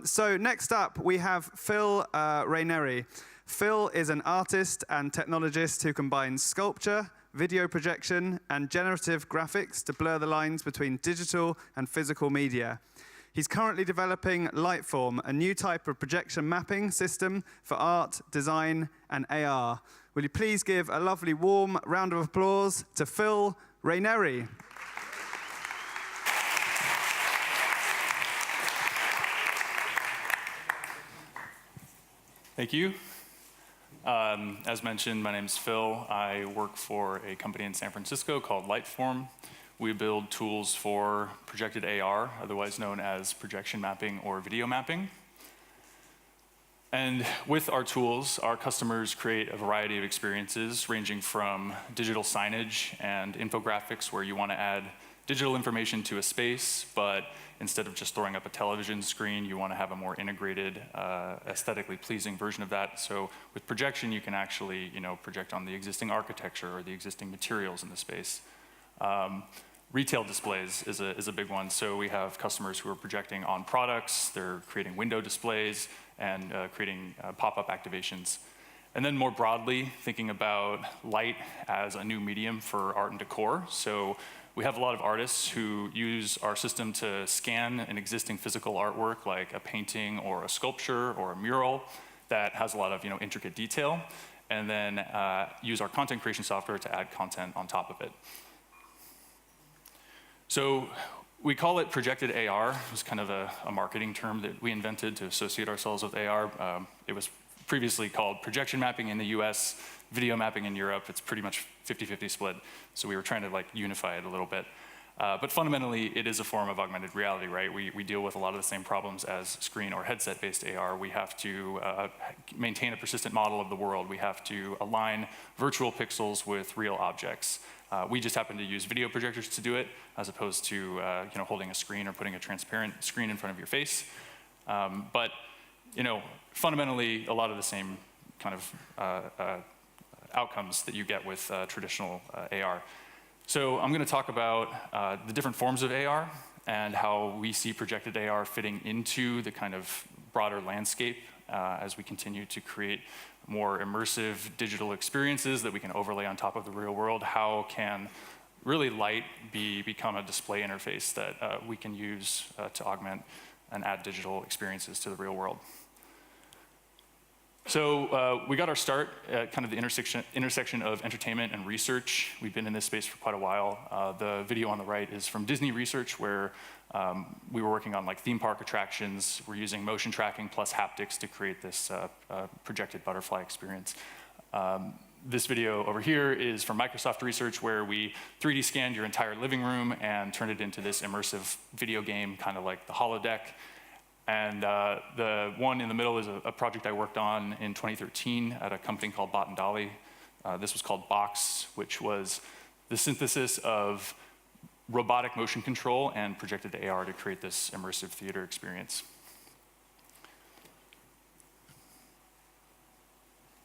So next up, we have Phil Reyneri. Phil is an artist and technologist who combines sculpture, video projection, and generative graphics to blur the lines between digital and physical media. He's currently developing Lightform, a new type of projection mapping system for art, design, and AR. Will you please give a lovely warm round of applause to Phil Reyneri? Thank you. As mentioned, my name is Phil. I work for a company in San Francisco called Lightform. We build tools for projected AR, otherwise known as projection mapping or video mapping. And with our tools, our customers create a variety of experiences ranging from digital signage and infographics where you want to add digital information to a space, but instead of just throwing up a television screen, you want to have a more integrated, aesthetically pleasing version of that. So with projection, you can actually project on the existing architecture or the existing materials in the space. Retail displays is a big one. So we have customers who are projecting on products, they're creating window displays, and creating pop-up activations. And then more broadly, thinking about light as a new medium for art and decor. So we have a lot of artists who use our system to scan an existing physical artwork, like a painting or a sculpture or a mural that has a lot of intricate detail, and then use our content creation software to add content on top of it. So we call it projected AR. It was kind of a marketing term that we invented to associate ourselves with AR. It was previously called projection mapping in the US, video mapping in Europe. It's pretty much 50-50 split. So we were trying to unify it a little bit. But fundamentally, it is a form of augmented reality, right? We deal with a lot of the same problems as screen or headset-based AR. We have to maintain a persistent model of the world. We have to align virtual pixels with real objects. We just happen to use video projectors to do it, as opposed to holding a screen or putting a transparent screen in front of your face. But fundamentally, a lot of the same kind of outcomes that you get with traditional AR. So I'm going to talk about the different forms of AR and how we see projected AR fitting into the kind of broader landscape as we continue to create more immersive digital experiences that we can overlay on top of the real world. How can really light become a display interface that we can use to augment and add digital experiences to the real world? So we got our start at kind of the intersection of entertainment and research. We've been in this space for quite a while. The video on the right is from Disney Research, where we were working on theme park attractions. We're using motion tracking plus haptics to create this projected butterfly experience. This video over here is from Microsoft Research, where we 3D scanned your entire living room and turned it into this immersive video game, kind of like the holodeck. And the one in the middle is a project I worked on in 2013 at a company called Bot and Dolly. This was called Box, which was the synthesis of robotic motion control and projected AR to create this immersive theater experience.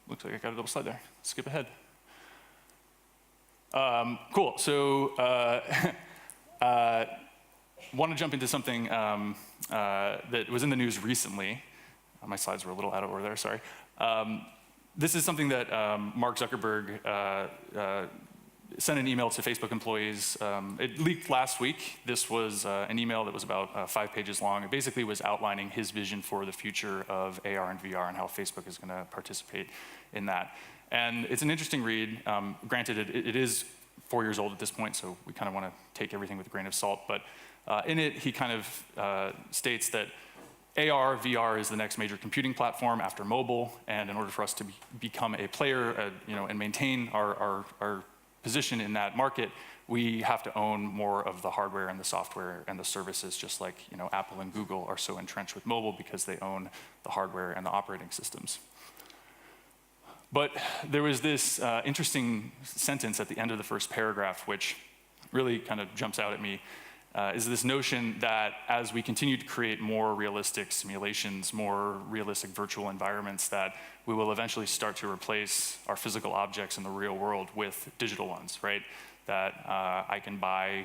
Looks like I got a double slide there. Skip ahead. Cool. So want to jump into something that was in the news recently. My slides were a little out of order there, sorry. This is something that Mark Zuckerberg sent an email to Facebook employees. It leaked last week. This was an email that was about 5 pages long. It basically was outlining his vision for the future of AR and VR and how Facebook is going to participate in that. And it's an interesting read. Granted, it is 4 years old at this point, so we kind of want to take everything with a grain of salt. But in it, he kind of states that AR, VR is the next major computing platform after mobile, and in order for us to become a player, and maintain our position in that market, we have to own more of the hardware and the software and the services, just like Apple and Google are so entrenched with mobile because they own the hardware and the operating systems. But there was this interesting sentence at the end of the first paragraph, which really kind of jumps out at me. Is this notion that as we continue to create more realistic simulations, more realistic virtual environments, that we will eventually start to replace our physical objects in the real world with digital ones, right? that I can buy,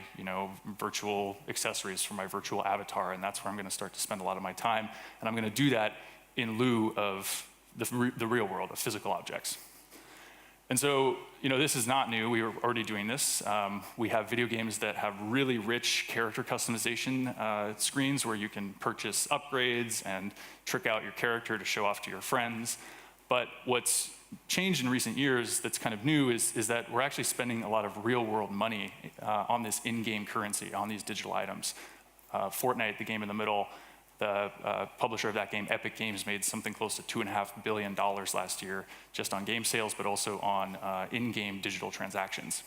virtual accessories for my virtual avatar, and that's where I'm going to start to spend a lot of my time. And I'm going to do that in lieu of the real world, of physical objects. And so, this is not new. We were already doing this. We have video games that have really rich character customization screens where you can purchase upgrades and trick out your character to show off to your friends. But what's changed in recent years that's kind of new is that we're actually spending a lot of real-world money on this in-game currency, on these digital items. Fortnite, the game in the middle, the publisher of that game, Epic Games, made something close to $2.5 billion last year just on game sales, but also on in-game digital transactions.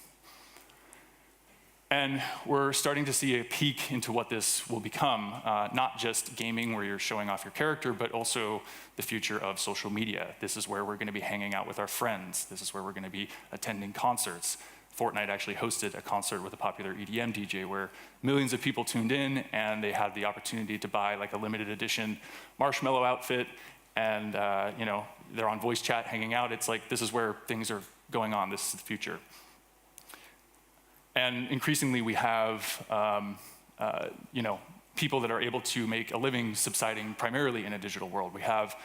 And we're starting to see a peek into what this will become, not just gaming where you're showing off your character, but also the future of social media. This is where we're going to be hanging out with our friends. This is where we're going to be attending concerts. Fortnite actually hosted a concert with a popular EDM DJ where millions of people tuned in, and they had the opportunity to buy like a limited edition Marshmallow outfit, and they're on voice chat hanging out. It's like, this is where things are going on. This is the future. And increasingly, we have people that are able to make a living subsiding primarily in a digital world. We have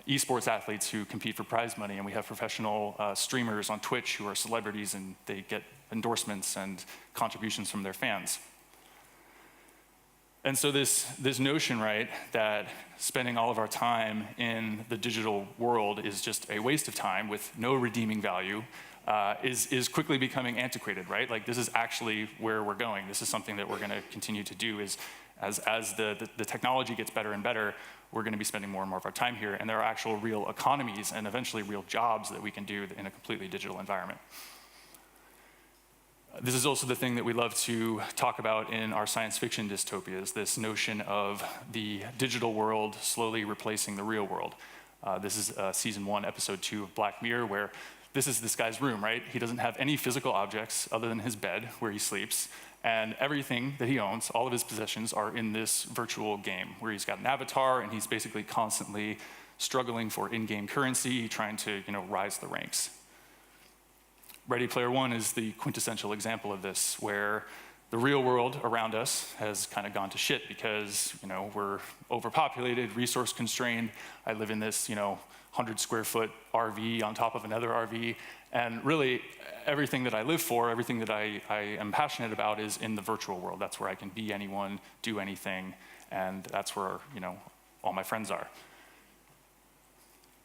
esports athletes who compete for prize money, and we have professional streamers on Twitch who are celebrities, and they get endorsements and contributions from their fans. And so this notion, right, that spending all of our time in the digital world is just a waste of time with no redeeming value, is quickly becoming antiquated, right? Like, this is actually where we're going. This is something that we're going to continue to do. Is as the technology gets better and better, we're going to be spending more and more of our time here, and there are actual real economies and eventually real jobs that we can do in a completely digital environment. This is also the thing that we love to talk about in our science fiction dystopias, this notion of the digital world slowly replacing the real world. This is season 1, episode 2 of Black Mirror, where this is this guy's room, right? He doesn't have any physical objects other than his bed where he sleeps, and everything that he owns, all of his possessions, are in this virtual game where he's got an avatar, and he's basically constantly struggling for in-game currency, trying to rise the ranks. Ready Player One is the quintessential example of this, where the real world around us has kind of gone to shit because we're overpopulated, resource constrained. I live in this 100 square foot RV on top of another RV, and really everything that I live for, everything that I am passionate about is in the virtual world. That's where I can be anyone, do anything, and that's where all my friends are.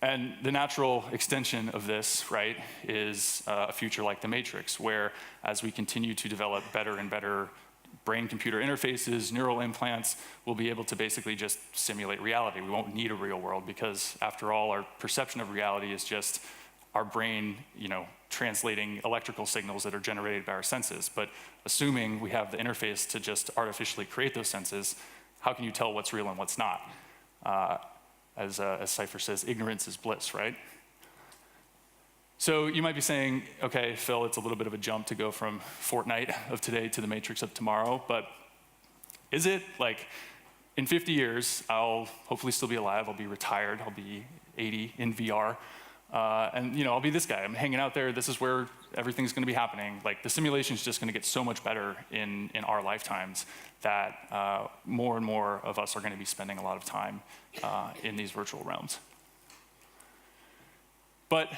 And the natural extension of this, right, is a future like the Matrix, where as we continue to develop better and better brain-computer interfaces, neural implants, we'll be able to basically just simulate reality. We won't need a real world because, after all, our perception of reality is just our brain, translating electrical signals that are generated by our senses. But assuming we have the interface to just artificially create those senses, how can you tell what's real and what's not? As Cypher says, ignorance is bliss, right? So you might be saying, okay, Phil, it's a little bit of a jump to go from Fortnite of today to the Matrix of tomorrow, but is it? Like, in 50 years, I'll hopefully still be alive, I'll be retired, I'll be 80 in VR, and I'll be this guy. I'm hanging out there, this is where everything's gonna be happening. Like, the simulation's just gonna get so much better in our lifetimes that more and more of us are gonna be spending a lot of time in these virtual realms. But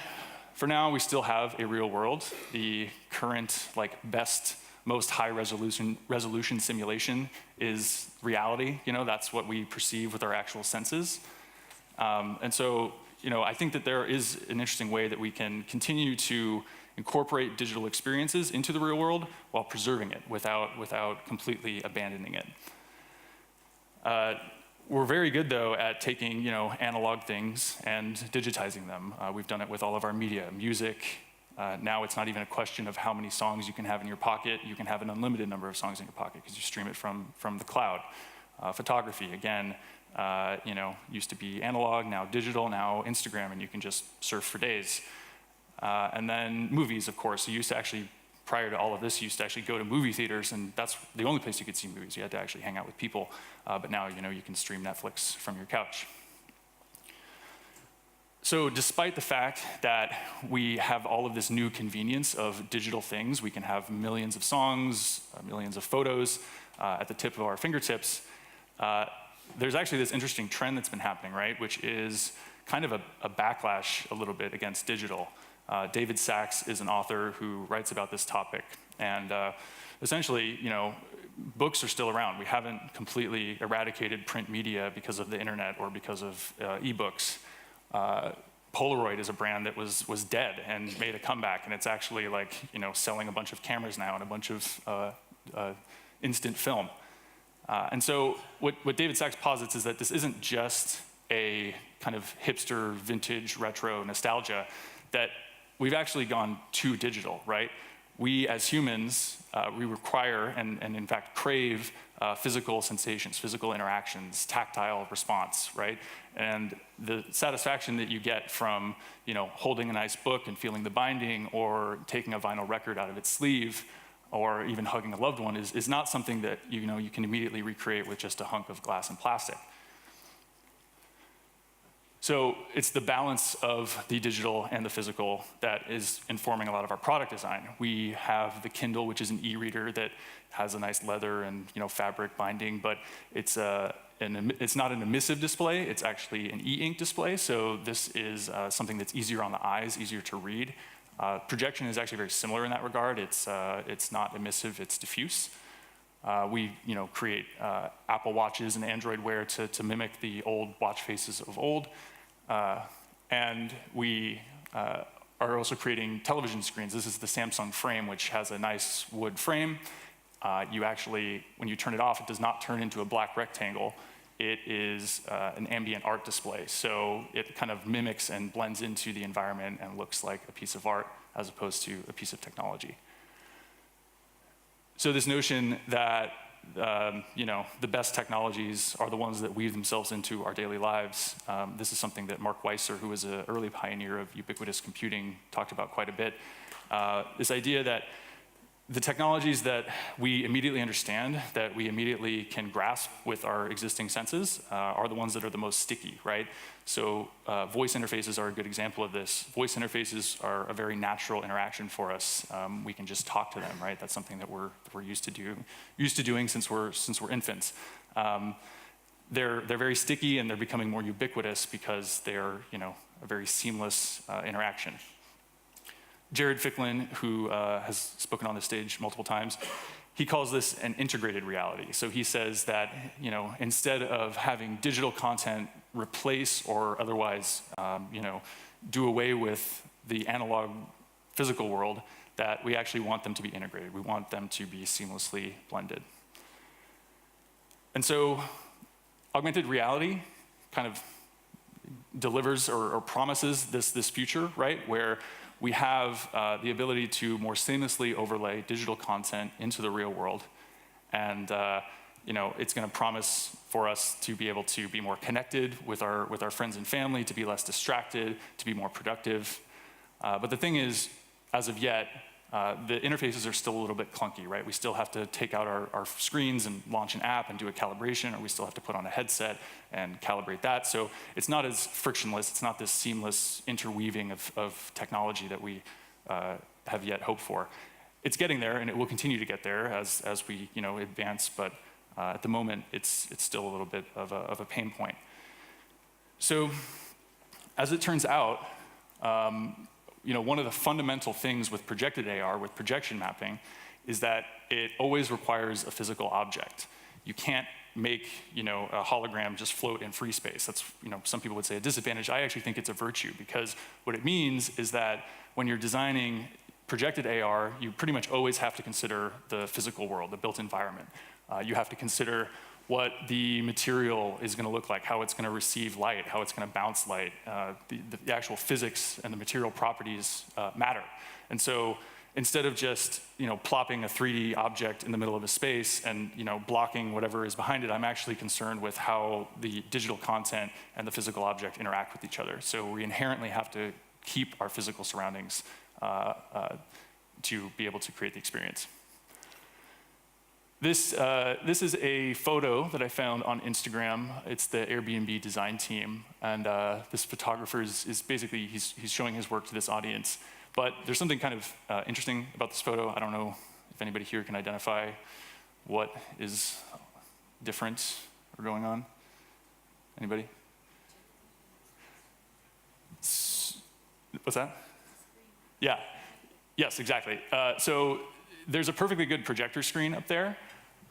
for now, we still have a real world. The current, best, most high resolution simulation is reality. That's what we perceive with our actual senses. And so, I think that there is an interesting way that we can continue to incorporate digital experiences into the real world while preserving it without completely abandoning it. We're very good, though, at taking analog things and digitizing them. We've done it with all of our media, music. Now it's not even a question of how many songs you can have in your pocket. You can have an unlimited number of songs in your pocket because you stream it from the cloud. Photography, again, used to be analog, now digital, now Instagram, and you can just surf for days. And then movies, of course. You used to actually, prior to all of this, you used to actually go to movie theaters, and that's the only place you could see movies. You had to actually hang out with people. But now, you can stream Netflix from your couch. So despite the fact that we have all of this new convenience of digital things, we can have millions of songs, millions of photos at the tip of our fingertips, there's actually this interesting trend that's been happening, right? Which is kind of a backlash a little bit against digital. David Sachs is an author who writes about this topic. And essentially, books are still around. We haven't completely eradicated print media because of the internet or because of ebooks. Polaroid is a brand that was dead and made a comeback, and it's actually like selling a bunch of cameras now and a bunch of instant film. And so what David Sachs posits is that this isn't just a kind of hipster, vintage, retro nostalgia, that we've actually gone too digital, right? We as humans, we require and in fact crave physical sensations, physical interactions, tactile response, right? And the satisfaction that you get from holding a nice book and feeling the binding, or taking a vinyl record out of its sleeve, or even hugging a loved one is not something that you can immediately recreate with just a hunk of glass and plastic. So it's the balance of the digital and the physical that is informing a lot of our product design. We have the Kindle, which is an e-reader that has a nice leather and fabric binding, but it's not an emissive display, it's actually an e-ink display, so this is something that's easier on the eyes, easier to read. Projection is actually very similar in that regard. It's not emissive, it's diffuse. We create Apple Watches and Android Wear to mimic the old watch faces of old. And we are also creating television screens. This is the Samsung Frame, which has a nice wood frame. You actually, when you turn it off, it does not turn into a black rectangle. It is an ambient art display. So it kind of mimics and blends into the environment and looks like a piece of art as opposed to a piece of technology. So this notion that the best technologies are the ones that weave themselves into our daily lives. This is something that Mark Weiser, who was an early pioneer of ubiquitous computing, talked about quite a bit. This idea that the technologies that we immediately understand, that we immediately can grasp with our existing senses, are the ones that are the most sticky, right? So voice interfaces are a good example of this. Voice interfaces are a very natural interaction for us. We can just talk to them, right? That's something that we're used to doing since we're infants. They're very sticky, and they're becoming more ubiquitous because they're a very seamless interaction. Jared Ficklin, who has spoken on the stage multiple times, he calls this an integrated reality. So he says that instead of having digital content replace or otherwise do away with the analog physical world, that we actually want them to be integrated. We want them to be seamlessly blended. And so augmented reality kind of delivers or promises this future, right, where we have the ability to more seamlessly overlay digital content into the real world. And it's going to promise for us to be able to be more connected with our friends and family, to be less distracted, to be more productive. But the thing is, as of yet, the interfaces are still a little bit clunky, right? We still have to take out our screens and launch an app and do a calibration, or we still have to put on a headset and calibrate that. So it's not as frictionless. It's not this seamless interweaving of technology that we have yet hoped for. It's getting there, and it will continue to get there as we advance. But at the moment, it's still a little bit of a pain point. So as it turns out, one of the fundamental things with projected AR, with projection mapping, is that it always requires a physical object. You can't make a hologram just float in free space. That's some people would say a disadvantage. I actually think it's a virtue, because what it means is that when you're designing projected AR, you pretty much always have to consider the physical world, the built environment. You have to consider what the material is going to look like, how it's going to receive light, how it's going to bounce light. The actual physics and the material properties matter. And so instead of just plopping a 3D object in the middle of a space and blocking whatever is behind it, I'm actually concerned with how the digital content and the physical object interact with each other. So we inherently have to keep our physical surroundings to be able to create the experience. This is a photo that I found on Instagram. It's the Airbnb design team, and this photographer is basically, he's showing his work to this audience. But there's something kind of interesting about this photo. I don't know if anybody here can identify what is different or going on. Anybody? What's that? Yeah. Yes, exactly. So there's a perfectly good projector screen up there,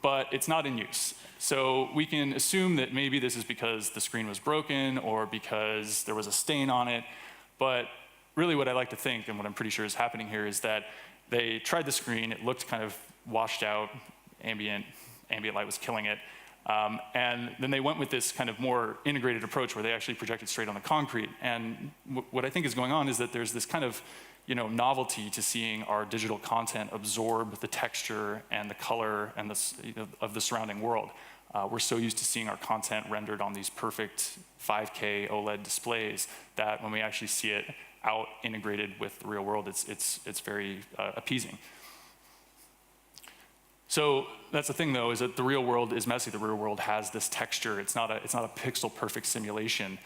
but it's not in use. So we can assume that maybe this is because the screen was broken or because there was a stain on it. But really what I like to think, and what I'm pretty sure is happening here, is that they tried the screen, it looked kind of washed out, ambient light was killing it. And then they went with this kind of more integrated approach where they actually projected straight on the concrete. And what I think is going on is that there's this kind of novelty to seeing our digital content absorb the texture and the color and of the surrounding world. We're so used to seeing our content rendered on these perfect 5K OLED displays that when we actually see it out integrated with the real world, it's very appeasing. So that's the thing, though, is that the real world is messy. The real world has this texture. It's not a pixel-perfect simulation.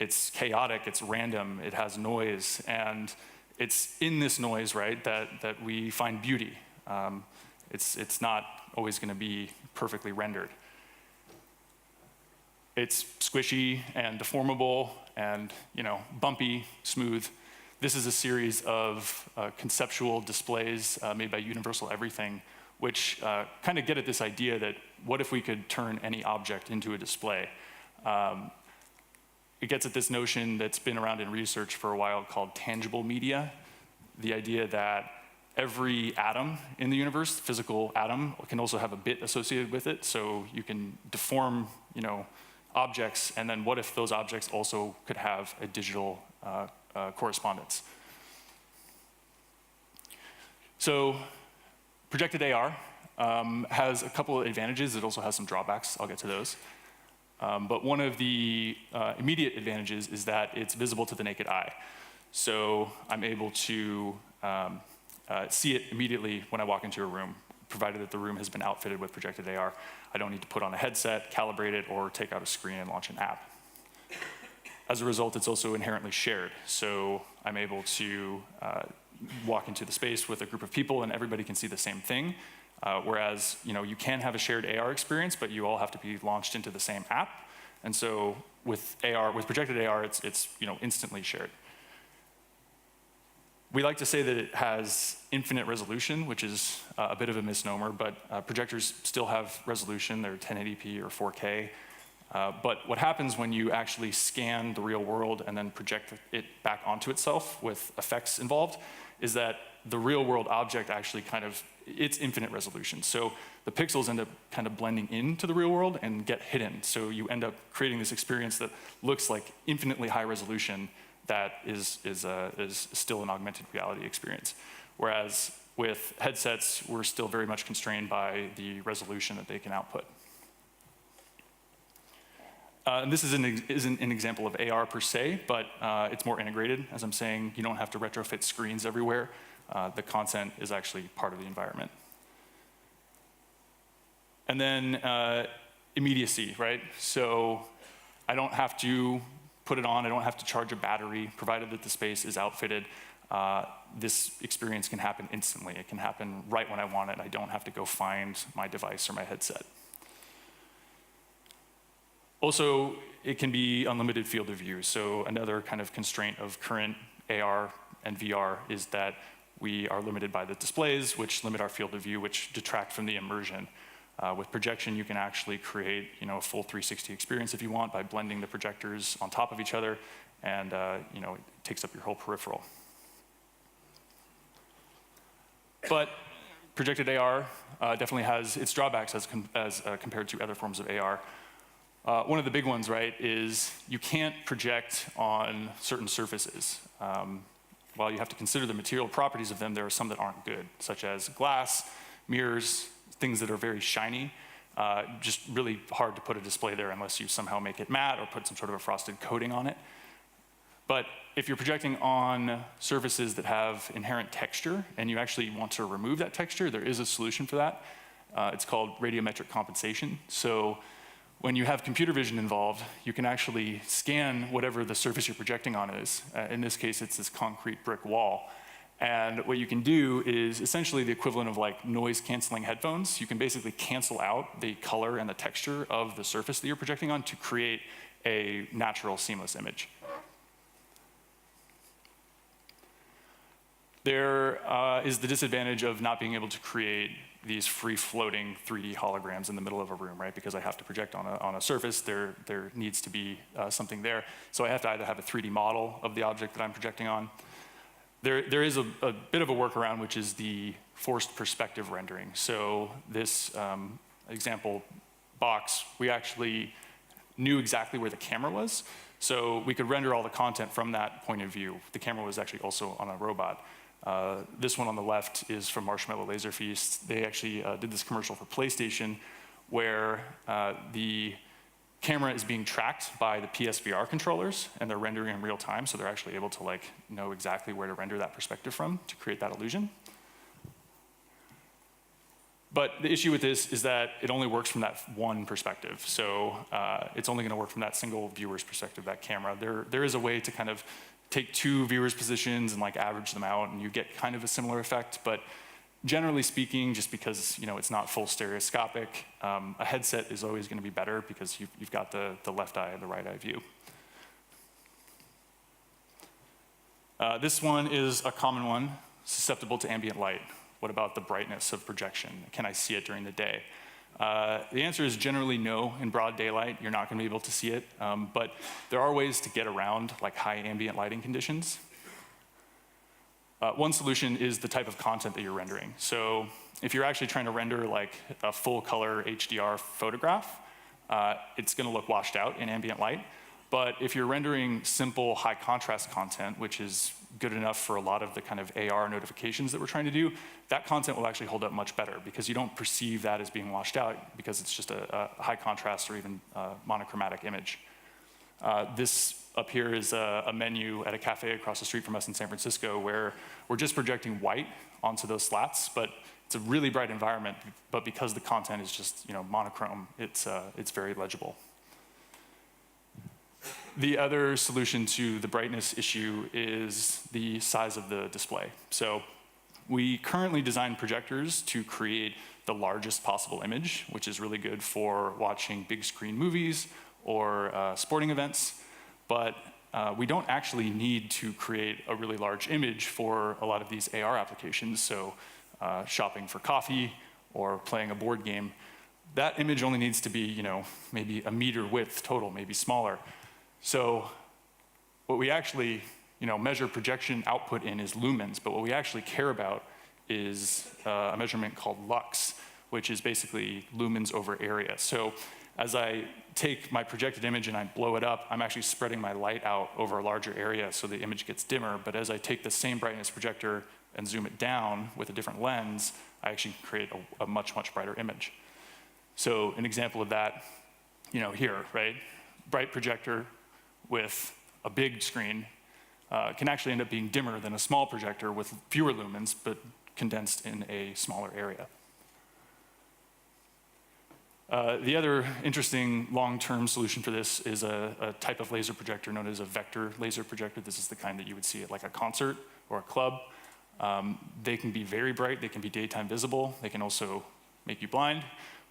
It's chaotic, it's random, it has noise, and it's in this noise, right, that we find beauty. It's not always going to be perfectly rendered. It's squishy and deformable and bumpy, smooth. This is a series of conceptual displays made by Universal Everything, which kind of get at this idea that what if we could turn any object into a display? It gets at this notion that's been around in research for a while called tangible media. The idea that every atom in the universe, physical atom, can also have a bit associated with it. So you can deform, objects, and then what if those objects also could have a digital correspondence? So projected AR has a couple of advantages. It also has some drawbacks. I'll get to those. But one of the immediate advantages is that it's visible to the naked eye. So I'm able to see it immediately when I walk into a room, provided that the room has been outfitted with projected AR. I don't need to put on a headset, calibrate it, or take out a screen and launch an app. As a result, it's also inherently shared. So I'm able to walk into the space with a group of people and everybody can see the same thing. Whereas, you can have a shared AR experience, but you all have to be launched into the same app. And so with projected AR, it's instantly shared. We like to say that it has infinite resolution, which is a bit of a misnomer, but projectors still have resolution. They're 1080p or 4K. But what happens when you actually scan the real world and then project it back onto itself with effects involved is that the real world object actually it's infinite resolution. So the pixels end up kind of blending into the real world and get hidden. So you end up creating this experience that looks like infinitely high resolution that is still an augmented reality experience. Whereas with headsets, we're still very much constrained by the resolution that they can output. And this isn't an example of AR per se, but it's more integrated. As I'm saying, you don't have to retrofit screens everywhere. The content is actually part of the environment. And then immediacy, right? So I don't have to put it on, I don't have to charge a battery, provided that the space is outfitted. This experience can happen instantly. It can happen right when I want it. I don't have to go find my device or my headset. Also, it can be unlimited field of view. So another kind of constraint of current AR and VR is that we are limited by the displays, which limit our field of view, which detract from the immersion. With projection, you can actually create a full 360 experience if you want by blending the projectors on top of each other, and it takes up your whole peripheral. But projected AR definitely has its drawbacks as compared to other forms of AR. One of the big ones, right, is you can't project on certain surfaces. While you have to consider the material properties of them, there are some that aren't good, such as glass, mirrors, things that are very shiny. Just really hard to put a display there unless you somehow make it matte or put some sort of a frosted coating on it. But if you're projecting on surfaces that have inherent texture and you actually want to remove that texture, there is a solution for that. It's called radiometric compensation. So when you have computer vision involved, you can actually scan whatever the surface you're projecting on is. In this case, it's this concrete brick wall. And what you can do is essentially the equivalent of like noise canceling headphones. You can basically cancel out the color and the texture of the surface that you're projecting on to create a natural seamless image. There is the disadvantage of not being able to create these free-floating 3D holograms in the middle of a room, right? Because I have to project on a surface, there needs to be something there. So I have to either have a 3D model of the object that I'm projecting on. There is a bit of a workaround, which is the forced perspective rendering. So this example box, we actually knew exactly where the camera was. So we could render all the content from that point of view. The camera was actually also on a robot. This one on the left is from Marshmallow Laser Feast. They actually did this commercial for PlayStation where the camera is being tracked by the PSVR controllers, and they're rendering in real time, so they're actually able to like know exactly where to render that perspective from to create that illusion. But the issue with this is that it only works from that one perspective. So it's only going to work from that single viewer's perspective, that camera. There is a way to kind of take two viewers' positions and like average them out, and you get kind of a similar effect. But generally speaking, just because it's not full stereoscopic, a headset is always going to be better because you've got the left eye and the right eye view. This one is a common one, susceptible to ambient light. What about the brightness of projection? Can I see it during the day? The answer is generally no. In broad daylight, you're not going to be able to see it. But there are ways to get around like high ambient lighting conditions. One solution is the type of content that you're rendering. So if you're actually trying to render like a full color HDR photograph, it's going to look washed out in ambient light. But if you're rendering simple high contrast content, which is good enough for a lot of the kind of AR notifications that we're trying to do, that content will actually hold up much better because you don't perceive that as being washed out because it's just a high contrast or even monochromatic image. This up here is a menu at a cafe across the street from us in San Francisco where we're just projecting white onto those slats, but it's a really bright environment, but because the content is just monochrome, it's very legible. The other solution to the brightness issue is the size of the display. So we currently design projectors to create the largest possible image, which is really good for watching big screen movies or sporting events. But we don't actually need to create a really large image for a lot of these AR applications. So shopping for coffee or playing a board game, that image only needs to be maybe a meter width total, maybe smaller. So what we actually measure projection output in is lumens, but what we actually care about is a measurement called lux, which is basically lumens over area. So as I take my projected image and I blow it up, I'm actually spreading my light out over a larger area so the image gets dimmer. But as I take the same brightness projector and zoom it down with a different lens, I actually create a much, much brighter image. So an example of that, here, right? Bright projector with a big screen can actually end up being dimmer than a small projector with fewer lumens, but condensed in a smaller area. The other interesting long-term solution for this is a type of laser projector known as a vector laser projector. This is the kind that you would see at like a concert or a club. They can be very bright, they can be daytime visible, they can also make you blind,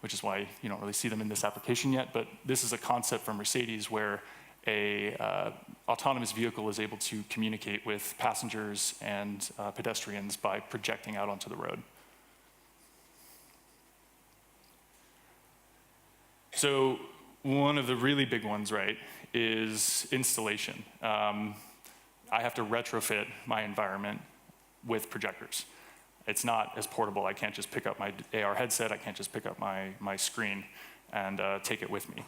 which is why you don't really see them in this application yet, but this is a concept from Mercedes where a autonomous vehicle is able to communicate with passengers and pedestrians by projecting out onto the road. So one of the really big ones, right, is installation. I have to retrofit my environment with projectors. It's not as portable. I can't just pick up my AR headset. I can't just pick up my screen and take it with me.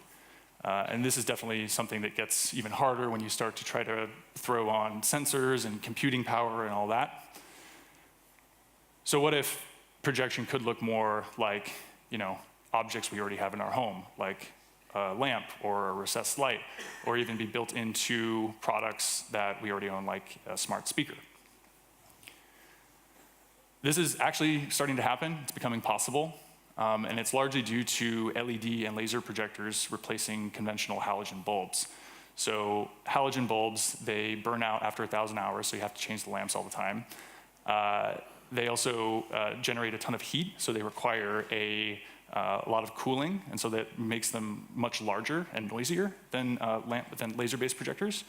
And this is definitely something that gets even harder when you start to try to throw on sensors and computing power and all that. So what if projection could look more like, objects we already have in our home, like a lamp or a recessed light, or even be built into products that we already own, like a smart speaker. This is actually starting to happen. It's becoming possible. And it's largely due to LED and laser projectors replacing conventional halogen bulbs. So halogen bulbs, they burn out after 1,000 hours, so you have to change the lamps all the time. They also generate a ton of heat, so they require a lot of cooling, and so that makes them much larger and noisier than laser-based projectors.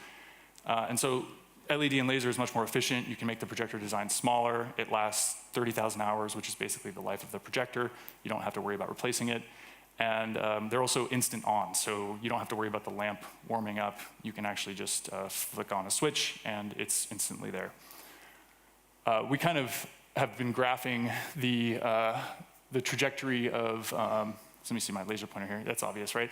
And so LED and laser is much more efficient. You can make the projector design smaller. It lasts 30,000 hours, which is basically the life of the projector. You don't have to worry about replacing it. And they're also instant on, so you don't have to worry about the lamp warming up. You can actually just flick on a switch, and it's instantly there. We kind of have been graphing the trajectory of, let me see my laser pointer here, that's obvious, right?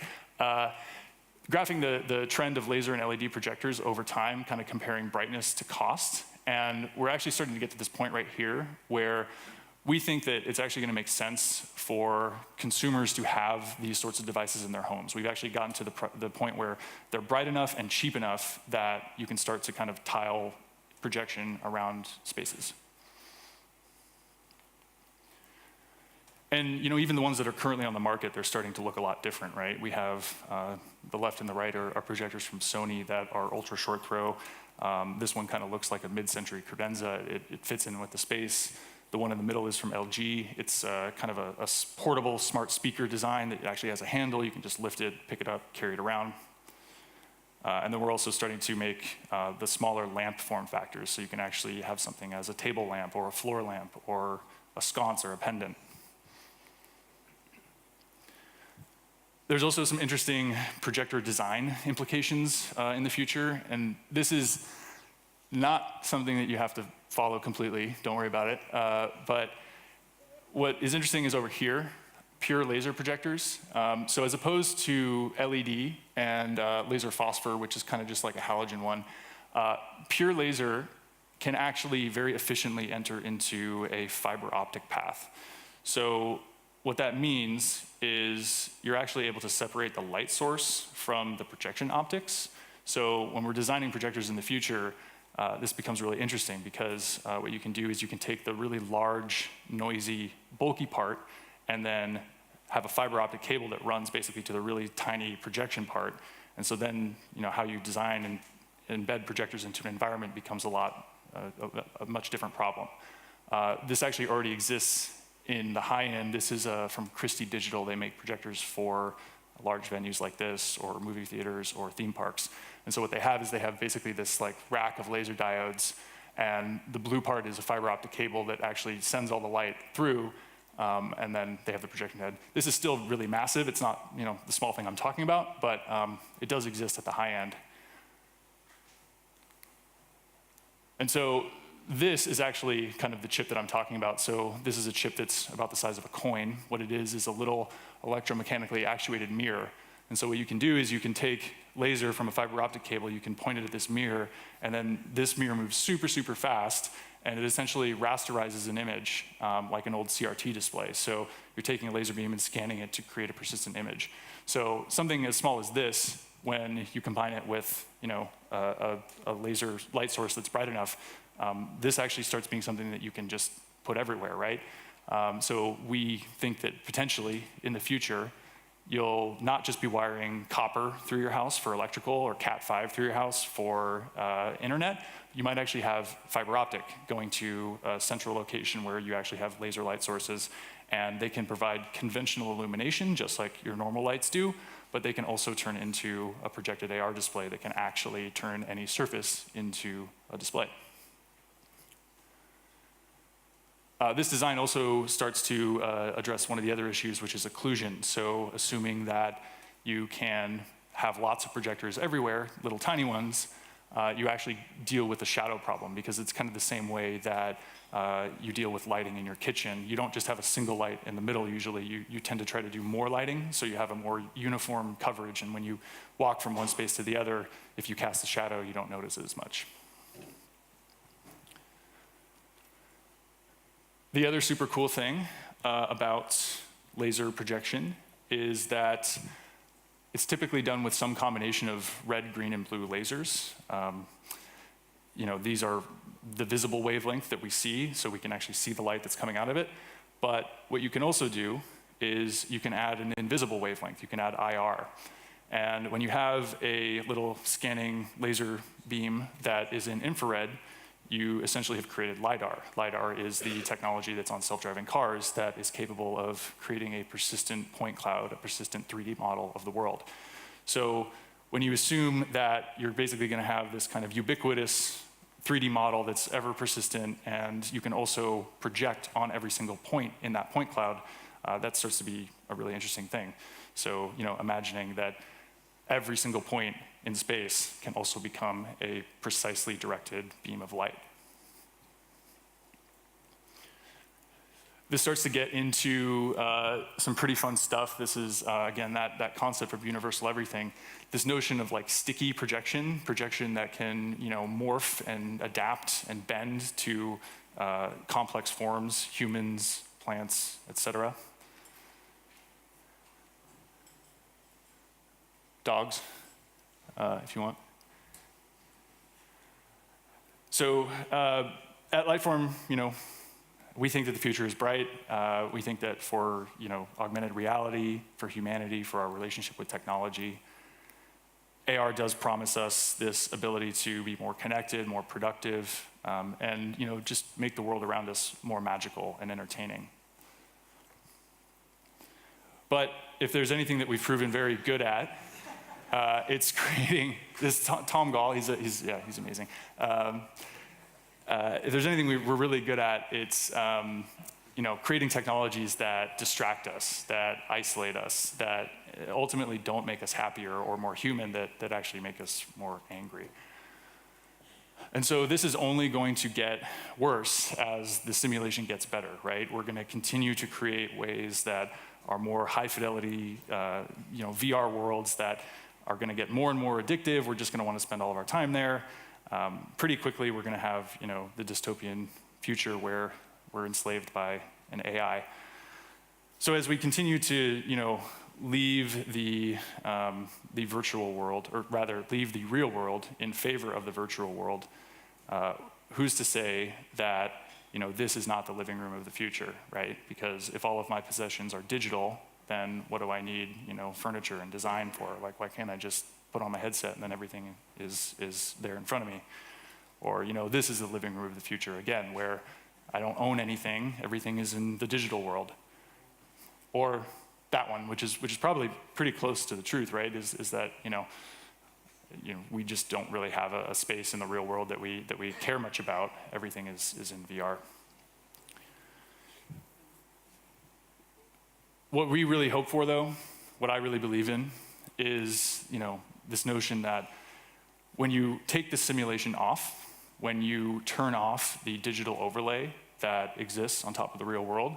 Graphing the trend of laser and LED projectors over time, kind of comparing brightness to cost. And we're actually starting to get to this point right here where we think that it's actually going to make sense for consumers to have these sorts of devices in their homes. We've actually gotten to the point where they're bright enough and cheap enough that you can start to kind of tile projection around spaces. And even the ones that are currently on the market, they're starting to look a lot different, right? We have the left and the right are projectors from Sony that are ultra short throw. This one kind of looks like a mid-century credenza. It fits in with the space. The one in the middle is from LG. It's kind of a portable smart speaker design that actually has a handle. You can just lift it, pick it up, carry it around. And then we're also starting to make the smaller lamp form factors, so you can actually have something as a table lamp or a floor lamp or a sconce or a pendant. There's also some interesting projector design implications in the future, and this is not something that you have to follow completely, don't worry about it. But what is interesting is over here, pure laser projectors. So as opposed to LED and laser phosphor, which is kind of just like a halogen one, pure laser can actually very efficiently enter into a fiber optic path. So what that means is you're actually able to separate the light source from the projection optics. So when we're designing projectors in the future, this becomes really interesting because what you can do is you can take the really large, noisy, bulky part and then have a fiber optic cable that runs basically to the really tiny projection part. And so then how you design and embed projectors into an environment becomes a much different problem. This actually already exists in the high end. This is from Christie Digital. They make projectors for large venues like this, or movie theaters, or theme parks. And so what they have is they have basically this like rack of laser diodes, and the blue part is a fiber optic cable that actually sends all the light through, and then they have the projection head. This is still really massive. It's not the small thing I'm talking about, but it does exist at the high end. And so this is actually kind of the chip that I'm talking about. So this is a chip that's about the size of a coin. What it is a little electromechanically actuated mirror. And so what you can do is you can take laser from a fiber optic cable, you can point it at this mirror, and then this mirror moves super, super fast, and it essentially rasterizes an image like an old CRT display. So you're taking a laser beam and scanning it to create a persistent image. So something as small as this, when you combine it with a laser light source that's bright enough, this actually starts being something that you can just put everywhere, right? So we think that potentially in the future, you'll not just be wiring copper through your house for electrical or Cat5 through your house for internet. You might actually have fiber optic going to a central location where you actually have laser light sources, and they can provide conventional illumination just like your normal lights do, but they can also turn into a projected AR display that can actually turn any surface into a display. This design also starts to address one of the other issues, which is occlusion. So assuming that you can have lots of projectors everywhere, little tiny ones, you actually deal with the shadow problem, because it's kind of the same way that you deal with lighting in your kitchen. You don't just have a single light in the middle usually. You tend to try to do more lighting, so you have a more uniform coverage, and when you walk from one space to the other, if you cast a shadow, you don't notice it as much. The other super cool thing about laser projection is that it's typically done with some combination of red, green, and blue lasers. These are the visible wavelength that we see, so we can actually see the light that's coming out of it. But what you can also do is you can add an invisible wavelength. You can add IR. And when you have a little scanning laser beam that is in infrared, you essentially have created LiDAR. LiDAR is the technology that's on self-driving cars that is capable of creating a persistent point cloud, a persistent 3D model of the world. So when you assume that you're basically going to have this kind of ubiquitous 3D model that's ever persistent, and you can also project on every single point in that point cloud, that starts to be a really interesting thing. So, imagining that every single point in space can also become a precisely directed beam of light. This starts to get into some pretty fun stuff. This is, again, that concept of universal everything. This notion of like sticky projection that can morph and adapt and bend to complex forms, humans, plants, etc. Dogs, if you want. So at Lightform, we think that the future is bright. We think that for augmented reality, for humanity, for our relationship with technology, AR does promise us this ability to be more connected, more productive, and just make the world around us more magical and entertaining. If there's anything that we've proven very good at, it's creating this. Tom Gall, he's amazing. If there's anything we're really good at, it's creating technologies that distract us, that isolate us, that ultimately don't make us happier or more human, that actually make us more angry. And so this is only going to get worse as the simulation gets better, right? We're going to continue to create ways that are more high fidelity, VR worlds that are going to get more and more addictive. We're just going to want to spend all of our time there. Pretty quickly, we're going to have the dystopian future where we're enslaved by an AI. So as we continue to leave the virtual world, or rather leave the real world in favor of the virtual world, who's to say that this is not the living room of the future, right? Because if all of my possessions are digital, then what do I need furniture and design for? Like, why can't I just put on my headset and then everything is there in front of me? Or this is the living room of the future again, where I don't own anything, everything is in the digital world. Or that one, which is probably pretty close to the truth, right? Is that we just don't really have a space in the real world that we care much about. Everything is in VR. What we really hope for, though, what I really believe in, is this notion that when you take the simulation off, when you turn off the digital overlay that exists on top of the real world,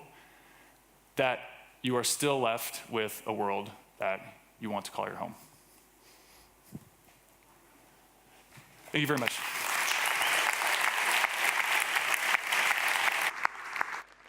that you are still left with a world that you want to call your home. Thank you very much.